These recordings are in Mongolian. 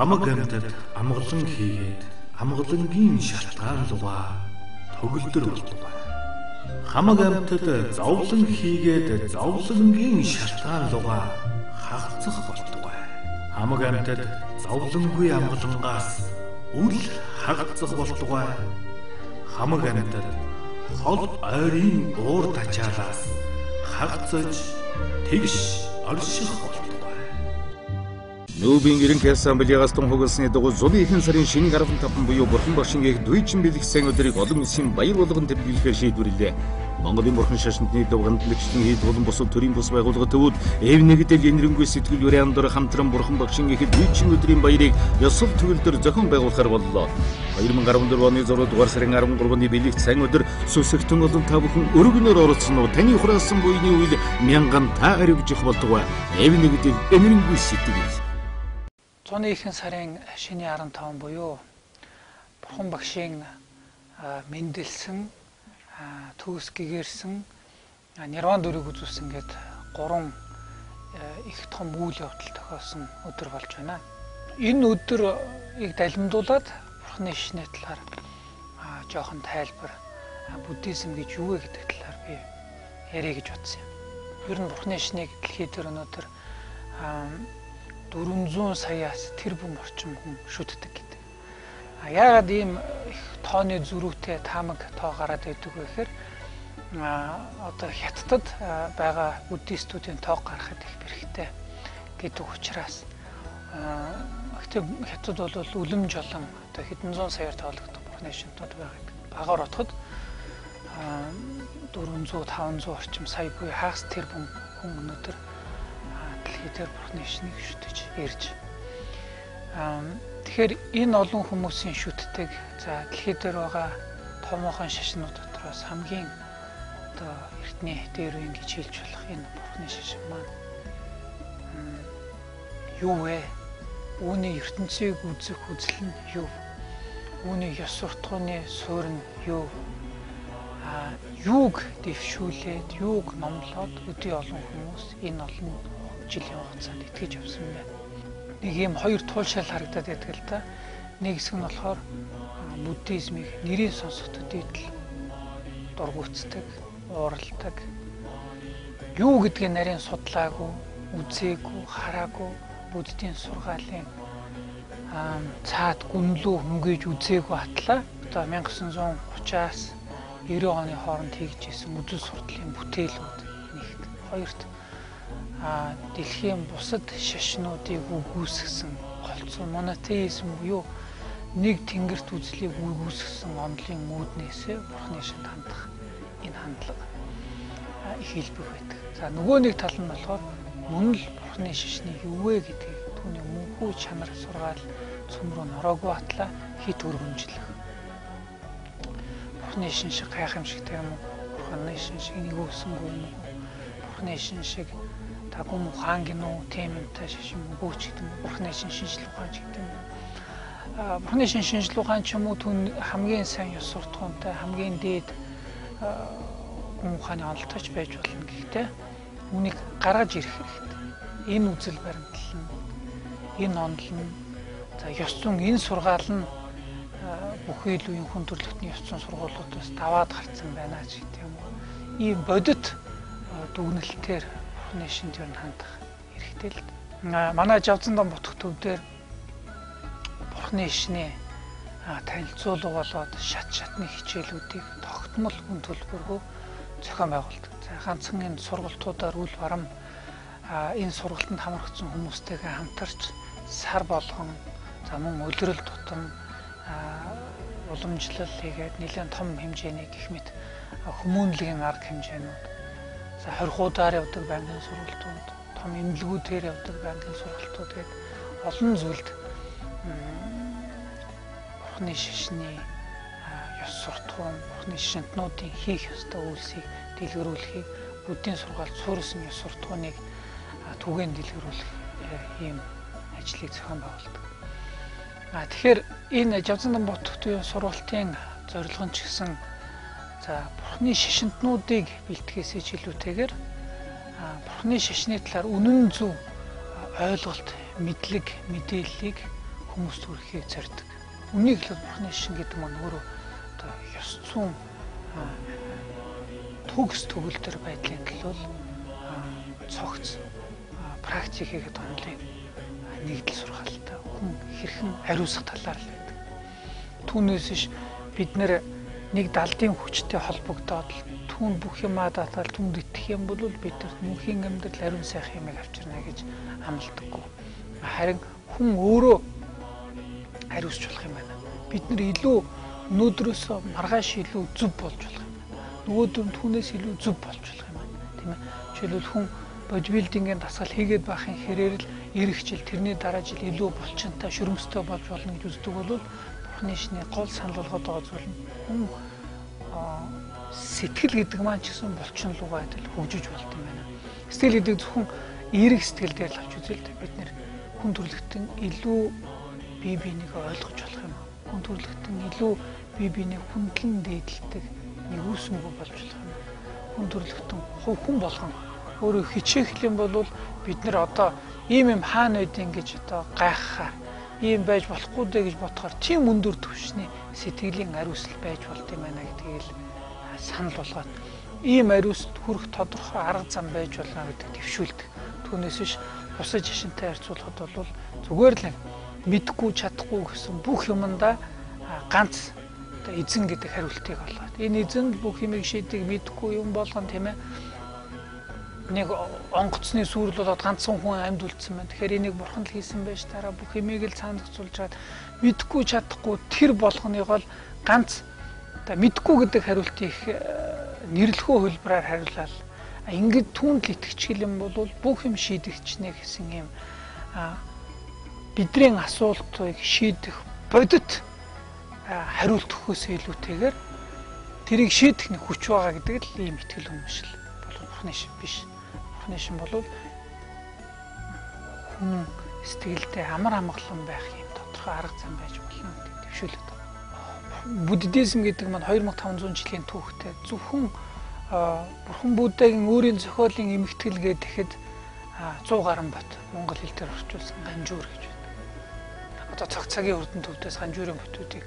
Хамаг амьтад амгалан хийгээд амгалангийн шалтгаан луга төгөлдөр болдог. Хамаг амьтад зовлон хийгээд зовлонгийн шалтгаан луга хагцах болдог. Хамаг амьтад зовлонгүй амгалангаас үл хагцах болдог. Хамаг амьтад хол ойрын уур тачаалаас хагцаж тэгш орших болдог. Нүүбийн ерөнхий ассамблеягаас тун хугалсны дагуу зуны ихэнх сарын шинэ 15 буюу Бурхан Багшийн их дүйчин бэлгэсэн өдрийг олон улсын баяр болгон тэмдэглэхээр шийдвэрлэлээ. Монголын Бурхан шашинтны дуганд нэгчлэн хийд болон бусад төрийн бус байгууллага төвүүд эв нэгдэл энэрэнгүй сэтгэл бүрийн амдар хамтран Бурхан Багшийн их дүйчин өдрийн баярыг ёсол төгөлдөр зохион байгуулахар боллоо. 2014 оны 6 дугаар сарын 13-ны бэлэгт сайн өдөр сүсэгтэн олон та бүхэн өргөнөөр оролцсон уу? Таны хураасан буйны үйл мянган та аривжих болдог. Эв нэгдэл энэрэнгүй сэтгэл. Зуны ихэнх сарын шиний 15 буюу Бурхан Багшийн мэндэлсэн төгс гэгэрсэн нирван дүрийг үзүүлсэн гээд 3 их том үйл явдал тохиолсон өдөр болж байна. Энэ өдрийг далимдуулаад Бурханы шашны талаар жоохон тайлбар буддизм гэж юу вэ гэдэг талаар би ярих гэж бодсон юм. Ер нь Бурханы шашныг дэлхий дээр өнөөдөр 400 саяас тэрбум орчим хүн шүтдэг гэдэг. Яагаад ийм их тооны зөрүүтэй таамаг тоо гараад байдаг вэ гэхээр одоо хятадд байгаа буддистуудын тоог гаргахад их бэрхтээ гэдэг учраас хятад бол үлэм жолон одоо хэдэн зуун саяар тоологдох Бурханы шашнууд байгаа. Багаар отоход 400 500 орчим сая буюу хагас тэрбум хүн өнөөдөр дэлхийдээ Бурханы шашныг шүтэж ирж. Тэгэхээр энэ олон хүмүүсийн шүтдэг за дэлхий дээр байгаа томоохон шашнууд дотроос хамгийн одоо эртний дээр үеийн гэж хэлж болох энэ Бурханы шашин маань юу вэ? Үүний ертөнцийг үзэх үзэл нь юу? Үүний ёс суртахууны суурь нь юу? Юуг дэвшүүлээд, юуг номлоод өдий олон хүмүүс энэ олон жилийн хугацаанд итгэж явсан байна. Нэг юм хоёр туулшаал харагдаад байдаг л да. Нэг хэсэг нь болохоор буддизмыг нэрийн сонсогдод идэл дургуутдаг, ууралдаг. Юу гэдгийг нарийн судлаагүй, үзээгүй, хараагүй буддийн сургаалын цаад гүнлүү хөнгөж үзээгүй атлаа. Одоо 1930-аас 90 оны хооронд хийгдсэн үзэл сурдлын бүтээлүүд нэгт. Хоёрт дэлхийн бусад шашнуудыг үгүйсгэсэн голцсон монотеизм буюу нэг тэнгэрт үзлийг үгүйсгэсэн онолын үүднээсээ Бурханы шашинд хандах энэ хандлага их хэлбэг байдаг. За нөгөө нэг тал нь болохоор мөн л Бурханы шашны юу вэ гэдгийг түүний мөнхүү чанар сургаал цөмрөө нороогүй атлаа хит өргөмжлөх. Бурханы шашин шиг гайхамшигтай юм уу? Бурханы шашин шиг нэг өсөнгөө юм уу? Бурханы шашин шиг тагум ухаангийн уу темэнтэй шашин өгөөч гэдэг юм. Бурханы шашин шинжлэх ухаан гэдэг юм. Бурханы шашин шинжлэх ухаан ч юм уу түн хамгийн сайн ёс суртахуунтай хамгийн дээд гүн ухааны онолтойч байж болно. Гэхдээ үнийг гаргаж ирэх хэрэгтэй. Энэ үзэл баримтлал нь энэ онол нь за ёс зүйн энэ сургаал нь бүхий л үеийн хүн төрөлхтний ёс зүйн сургуулиудаас даваад гарсан байна ч гэдэг юм. Ийм бодит дүгнэлтээр Бурханы шашинд юу хандах хэрэгтэй л. Манай Жавзан дам бутх төв дээр Бурханы шашны танилцуулга болоод шат шатны хичээлүүдийг тогтмол хүн төлбөргүй зохион байгуулдаг. За ганцхан энэ сургалтуудаар үл барам энэ сургалтанд хамрагдсан хүмүүстэйгээ хамтарч сар болгон за мөн улирал тутам уламжлал хийгээд нэлээд том хэмжээний гэх мэт хүмүүнлэгийн арга хэмжээнүүд за хорихуудаар явдаг байнгын сургалтууд, том эмнэлгүүдээр явдаг байнгын сургалтууд гээд олон зүйлд Бурханы шашны ёс суртахуун, Бурханы шашинтнуудын хийх ёстой үйлсийг дэлгэрүүлэхийг буддийн сургаалт суурьсан ёс суртахууныг түгээн дэлгэрүүлэх ийм ажлыг зохион байгуулдаг. Тэгэхээр энэ Жавзан дам бутх төвийн сургалтын зорилго нь ч гэсэн за Бурханы шашинтнуудыг бэлтгэхээс илүүтэйгээр Бурханы шашны талаар үнэн зөв ойлголт, мэдлэг, мэдээллийг хүмүүст хүрэхийг зорддог. Үнийг л бурхны шишин гэдэг маань өөрөө одоо ёс зүйн төгс төгөлдөр байдлын төлөө цогц практик хийгээд онлын нэгдэл сургаалтай хүн хэрхэн ариусгах талаар л байдаг. Түүнээс ш бид нэг далдын хүчтэй холбогдоод түүн бүх юмаа даатал түнд итгэх юм бол бид мөнхийн амьдрал ариун сайхан юмыг авчирна гэж амлдаггүй. Харин хүн өөрөө ариусч болох юм байна. Бид илүү өнөөдрөөс маргааш илүү зөв болж болох юм байна. Нөгөөдөр нь түүнээс илүү зөв болж болох юм байна. Тийм ээ. Жишээлбэл хүн бодибилдингийн дасгал хийгээд байхын хэрээр л ирэх жил тэрний дараа жил илүү булчинтай шүрмстэй болж болно гэж үздэг бол бурхны шний гол санал болгоод байгаа зүйл нь хүн сэтгэл гэдэг маань ч гэсэн булчин руугаа адил хөгжиж болт юм байна. Сэтгэл гэдэг зөвхөн эерэг сэтгэл дээр л авч үзэл бид нэр хүн төрлөختөн илүү бие биенийг ойлгож болох юм. Хүн төрлөختөн илүү бие биенийг хүндлэн дээдэлдэг нэгүсмгүй болж болох юм. Хүн төрлөختөн хүн болгон өөрөө хичээх юм бол бид нар одоо ийм юм хаана байдیں гэж одоо гайхахаар ийм байж болохгүй дээ гэж бодохоор тийм өндөр түвшний сэтгэлийн ариусл байж болт юм байна гэдгийг л санал болгоод ийм ариусалд хүрэх тодорхой арга зам байж болно гэдэг төвшүүлдэг. Түүнээс биш бусад жишинтэй харьцуулахад бол зүгээр л мэдгүй чадахгүй гэсэн бүх юмдаа ганц одоо эзэн гэдэг хариултыг олгоод энэ эзэн бүх юмыг шийдэг мэдгүй юм болгон тийм ээ нэг онгоцны сүрэл болоод ганцхан хүн амьд үлдсэн байна. Тэгэхээр энийг бурхан л хийсэн байж дараа бүх юмыг л санагдуулж чад мэдгүй чадахгүй тэр болгоныг бол ганц одоо мэдгүй гэдэг хариултыг нэрлэхөө хөлбраар хариулаад ингээд түүнд л итгэж юм бол бүх юм шийдэгчнэ гэсэн юм бидний асуултыг шийдэх бодит хариулт өгөхөөс илүүтэйгээр тэрийг шийдэх нэг хүч байгаа гэдэг л ийм итгэл үнэмшил бол бурхны шин биш. Бурхны шин бол хүн сэтгэлдээ амар амгалан байх юм тодорхой арга зам байж болно гэдэг төвшүүлээд байна. Буддизм гэдэг маань 2500 жилийн түүхтэй зөвхөн бурхан Буддагийн өөрийн зохиолын эмхтгэл гэхэд 100 гаруй бат монгол хэл дээр орчуулсан ганжуур гэж байна. Одоо цагийн хүрдэн төвдөөс ганжуурын бүтүүдийг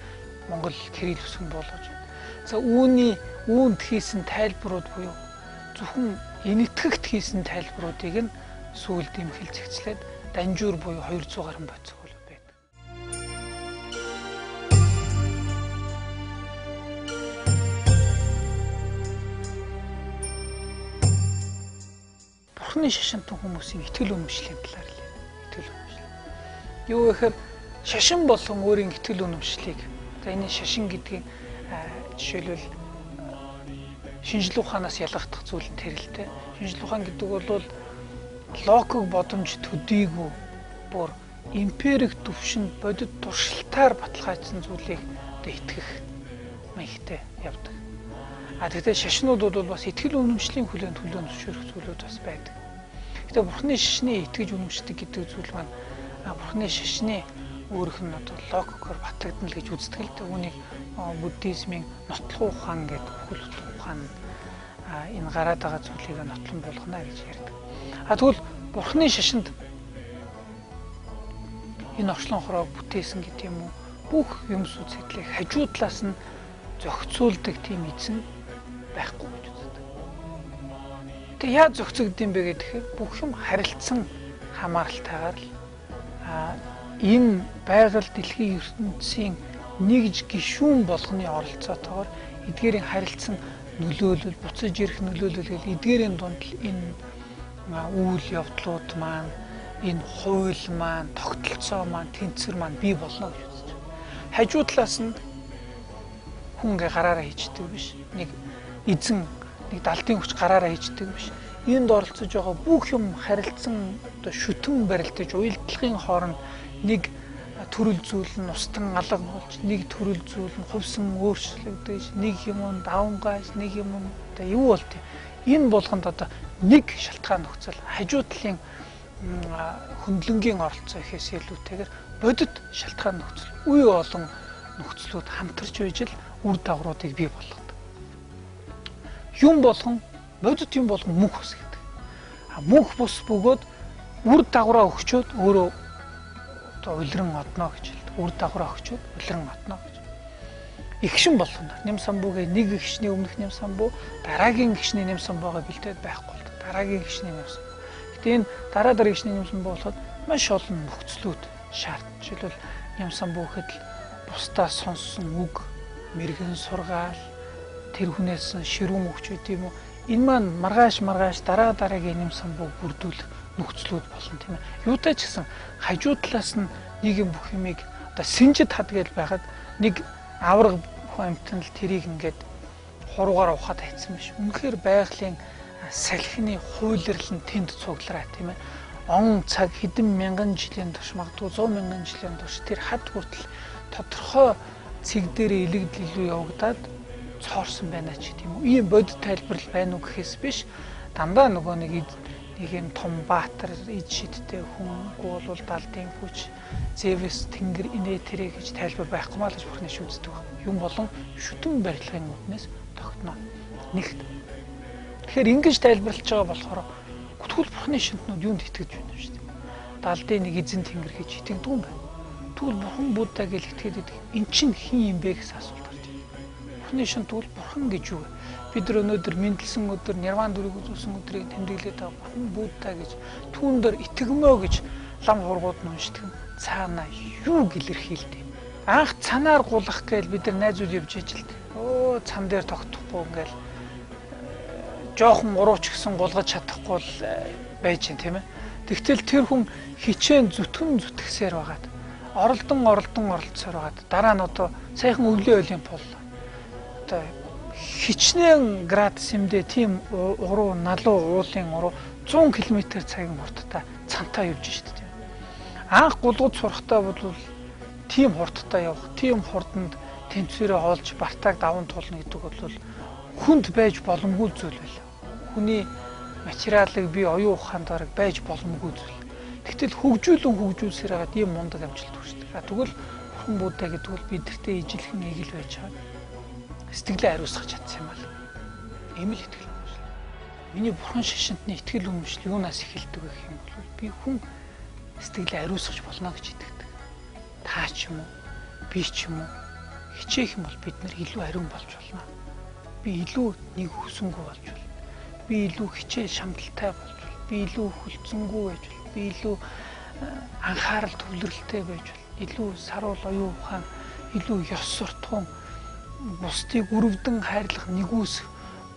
монгол кирилл үсгэн болгож байна. За үүнд хийсэн тайлбарууд буюу зөвхөн энэтхэгт хийсэн тайлбаруудыг нь сүүлд имхэл зэгцлээд данжуур буюу 200 гаруй бат зохиол байдаг. Бурхны шашинтан хүмүүсийн итгэл үнэмшлийн талаар л итгэл үнэмшил. Юу гэхээр шашин болон өөрийн итгэл үнэмшлийг за энэ шашин гэдгийг жишээлбэл шинжлэх ухаанаас ялгагдах зүйл нь тэрэлтэй. Шинжлэх ухаан гэдэг бол логик бодомж төдийгүй бүр эмпирик төвшөнд бодит туршилтаар баталгаажсан зүйлийг одоо итгэх маягтай явдаг. Тэгвэл шашнууд бол бас итгэл үнэмшлийн хүлээн зөвшөөрөх зүйлүүд бас байдаг. Гэтэ бурхны шашны итгэж үнэмшдэг гэдэг зүйл маань бурхны шашны өөрөх нь одоо логикоор батлагдана л гэж үздэг л дээ. Үүнийг буддизмын нотлох ухаан гэдэг бүхэл ухаан энэ гараад байгаа зүйлийг нотлон болгоно гэж ярьдаг. Тэгвэл бурхны шашинд энэ орчлон хороо бүтээсэн гэдэг юм уу? Бүх юмс үзэгдлийг хажуу талаас нь зохицуулдаг тийм эзэн байхгүй гэж үздэг. Тэгээ яаж зохицогд юм бэ гэхээр бүх юм харилцсан хамааралтайгаар л энэ байгаль дэлхийн ертөнцийн нэгж гишүүн болгоны оролцоотойгоор эдгээрийн харилцсан нөлөөлөл, буцаж ирэх нөлөөлөл гэл эдгээрийн дунд л энэ үйл явдлууд маань, энэ хууль маань, тогтолцоо маань, тэнцвэр маань бий болно гэж үзэж байна. Хажуу талаас нь хүнгээ гараараа хийждэг биш. Нэг эзэн, нэг далдын хүч гараараа хийждэг биш. Энд оролцож байгаа бүх юм харилцсан одоо шүтэн барилдаж уялдлахын хооронд нэг төрөл зүйл нь устан алга болж, нэг төрөл зүйл нь хувьсан өөрчлөгдөж, нэг юм нь давмгайж, нэг юм нь одоо юу болт юм. Энэ болгонд одоо нэг шалтгаан нөхцөл хажуу талын хөндлөнгийн оролцоо ихээс илүүтэйгээр бодит шалтгаан нөхцөл үе олон нөхцлүүд хамтарч байж л үр дагавруудыг бий болгодог. Юм болгон бодит юм болгон мөнх бус гэдэг. Мөнх бус бөгөөд үр дагавраа өгчөөд өөрөө одоо улиран одно гэж хэлдэг. Үр дагавар өгчүүд улиран одно гэж. Игшин болгоно. Нэм самбуугийн нэг игшний өмнөх нэм самбуу, дараагийн игшний нэм самбуугаа бэлдээд байхгүй бол дараагийн игшний нэм самбуу. Гэтэ энэ дараа игшний нэм самбуу болоход маш олон нөхцлүүд шаардна. Жишээлбэл нэм самбуу гэхэд л бусдаа сонссон үг, мэрэгэн сургаал, тэр хүнээс ширүүн өгч үү тийм үү. Энэ маань маргааш дараагийн нэм самбууг бүрдүүлэх нөхцлүүд болно тийм ээ. Юутай ч гэсэн хажуу талаас нь нийгэм бүх юмыг одоо синжид хадгээл байхад нэг авраг амьтан л тэрийг ингээд хуруугаар ухаад хайцсан биш. Үнэхээр байгалийн салхины хуйлрал нь тэнд цуглараа тийм ээ. Он цаг хэдэн мянган жилийн турш магадгүй 100 мянган жилийн турш тэр хад хүртэл тодорхой цэг дээр илэгдэл илүү явагдаад цоорсон байна ч тийм үү. Ийм бодит тайлбарл байна уу гэхээс биш дандаа нөгөө нэг юм том баатар ид шидтэй хүнгүй бол далдын хүч Зевс тэнгэр инээ тэрэ гэж тайлбар байхгүй маа л гэж бурхны шүтдэг. Юм болон шүтэн барилгын үднээс тогтно. Нэгт. Тэгэхээр ингэж тайлбарлаж байгаа болохоор тэгвэл бурхны шинтнүүд юунд итгэж байна юм шүү дээ. Далдын нэг эзэн тэнгэр гэж итгэдэг юм байна. Тэгвэл бурхан Будда гэж итгэдэг. Эн чинь хин юм бэ гэсэн асуулт гарч байна. Бурхны шинт тэгвэл бурхан гэж юу вэ? Бид өнөөдөр мэдлсэн өдөр нирван дүрийг үзүүлсэн өдрийг тэмдэглээд байгаа бурхан Будда гэж түүн дээр итгэмөө гэж лам хургууд нь уншдаг. Цаана юу илэрхийлдэг. Анх цанаар гулах гээл бид нар найзууд явж ижил. Өө цан дээр тогтохгүй ингээл жоохон урууч гисэн гулгаж чадахгүй л байж гин тийм ээ. Тэгтэл тэр хүн хичээн зүтгэсээр байгаад оролцсоор байгаад дараа нь одоо сайхан өвлийн ойлын пул одоо хичнээн градус юмдээ тийм уруу налуу уулын уруу 100 км/цагийн хурдтай цантаа явж штэ тийм. Анх гулгууд сурахтаа бол тийм хурдтай явах, тийм хурданд тэнцвэрээ олж бартааг даван туулна гэдэг бол хүнд байж боломгүй зүйл байлаа. Хүний материалыг бий оюун ухаанд дараг байж боломгүй зүйл. Тэгтэл хөгжүүлсээр хагаад ийм мундаг амжилт хүрчдэг. Тэгвэл бурхан Будда гэдэг бол бидэртээ ижилхэн эгэл байж байгаа. Сэтгэлээ хариуцах чадсан юм аа. Ийм л итгэл үнэмшил. Миний бурхан шишинтны итгэл үнэмшил юунаас эхэлдэг гэх юм бол би хүн сэтгэлээ хариуцах болно гэж итгэдэг. Та ч юм уу, би ч юм уу хичээх юм бол бид нар илүү ариун болж болно. Би илүү нэг хүсэнгүй болж болно. Би илүү хичээл шамдалтай болж болно. Би илүү хүлцэнгүй байж болно. Би илүү анхаарал төвлөрөлтэй байж болно. Илүү саруул оюун ухаан, илүү ёс суртахуун бусдыг өрөвдөн хайрлах нэгүсэх,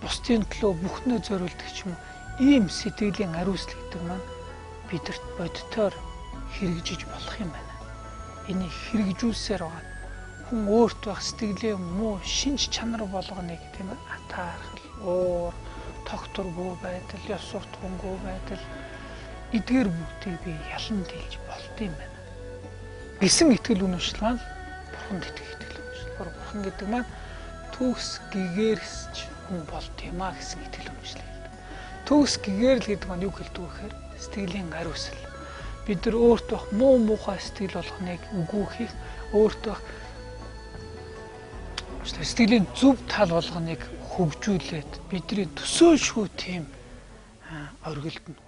бусдын төлөө бүхнээ зориулдаг ч юм уу ийм сэтгэлийн ариуслал гэдэг маань бидэрт бодитоор хэрэгжиж болох юм байна. Энийг хэрэгжүүлсээр байгаа хүн өөрт байх сэтгэлийн муу шинж чанар болгоныг тийм ээ атаархал, уур, тогтворгүй байдал, ёс суртахуунгүй байдал эдгээр бүгдийг би ялан дийлж болд юм байна. Гэсэн итгэл үнэмшил маань бурханд итгэх итгэл үнэмшил. Бурхан гэдэг маань төгс гэгэрсч хүн болд юм а гэсэн итгэл үнэмшил. Төгс гэгэрл гэдэг маань юу хэлдэг вэ гэхээр сэтгэлийн ариусл. Бид нар өөрт байх муу муухай сэтгэл болгоныг үгүйхийг өөрт байх сэтгэлийн зөв тал болгоныг хөгжүүлээд бидний төсөөлшгүй тийм оргилд нь